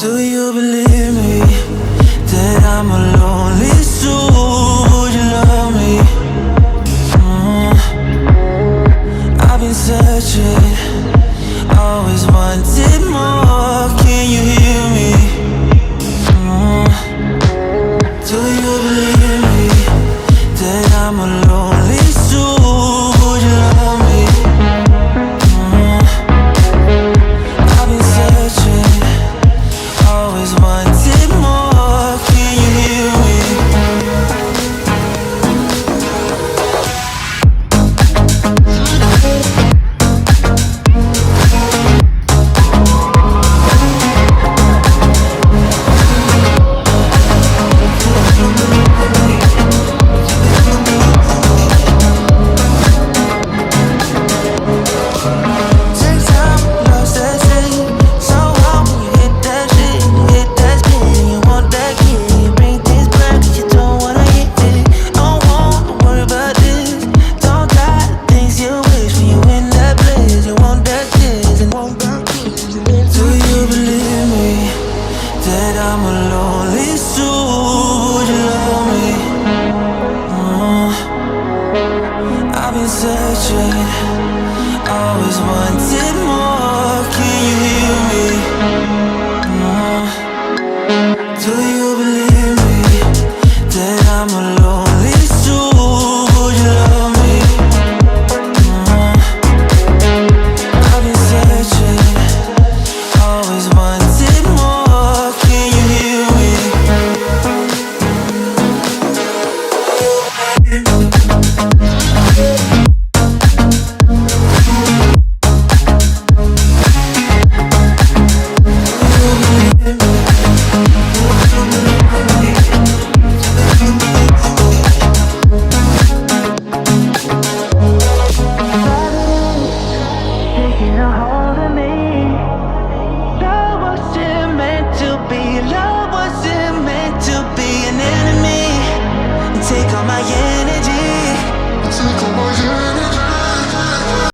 Do you believe me that I'm a lonely soul? Would you love me? I've been searching, always wanted more. Can you hear me? Do you believe me that I'm a lonely soul? Would you love me? I've been searching, always wanted more. Can you hear me? Searching, always wanted more. Can you hear me? Do you believe me that I'm a lonely soul? Would you love me? I've been searching, always wanted more. Can you hear me? Take all my energy, take all my